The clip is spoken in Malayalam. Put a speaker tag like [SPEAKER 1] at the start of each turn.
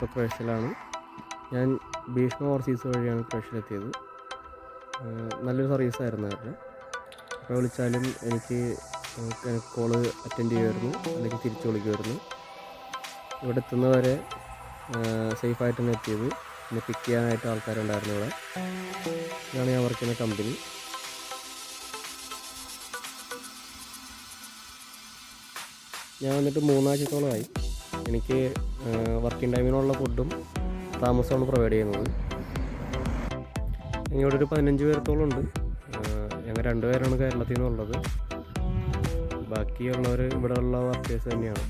[SPEAKER 1] ഇപ്പോൾ ക്രൊയേഷ്യയിലാണ്. ഞാൻ ഭീഷ്മ ഓവർസീസ് വഴിയാണ് ക്രൊയേഷ്യയിലെത്തിയത്. നല്ലൊരു സർവീസായിരുന്നു അവരുടെ. അപ്പോൾ വിളിച്ചാലും എനിക്ക് കോള് അറ്റൻഡ് ചെയ്യുമായിരുന്നു, അല്ലെങ്കിൽ തിരിച്ചു വിളിക്കുമായിരുന്നു. ഇവിടെ എത്തുന്നവരെ സേഫായിട്ട് തന്നെ എത്തിയത്. പിന്നെ പിക്ക് ചെയ്യാനായിട്ട് ആൾക്കാരുണ്ടായിരുന്നു ഇവിടെ. ഇതാണ് ഞാൻ വർക്ക് ചെയ്യുന്ന കമ്പനി. ഞാൻ വന്നിട്ട് 3 ആഴ്ചത്തോളമായി. എനിക്ക് വർക്കിംഗ് ടൈമിനുള്ള ഫുഡും താമസമാണ് പ്രൊവൈഡ് ചെയ്യുന്നത്. ഇവിടെ ഒരു 15 പേരത്തോളം ഉണ്ട്. ഞങ്ങൾ 2 പേരാണ് കേരളത്തിൽ നിന്നുള്ളത്. ബാക്കിയുള്ളവർ ഇവിടെയുള്ള വർക്കേഴ്സ് തന്നെയാണ്.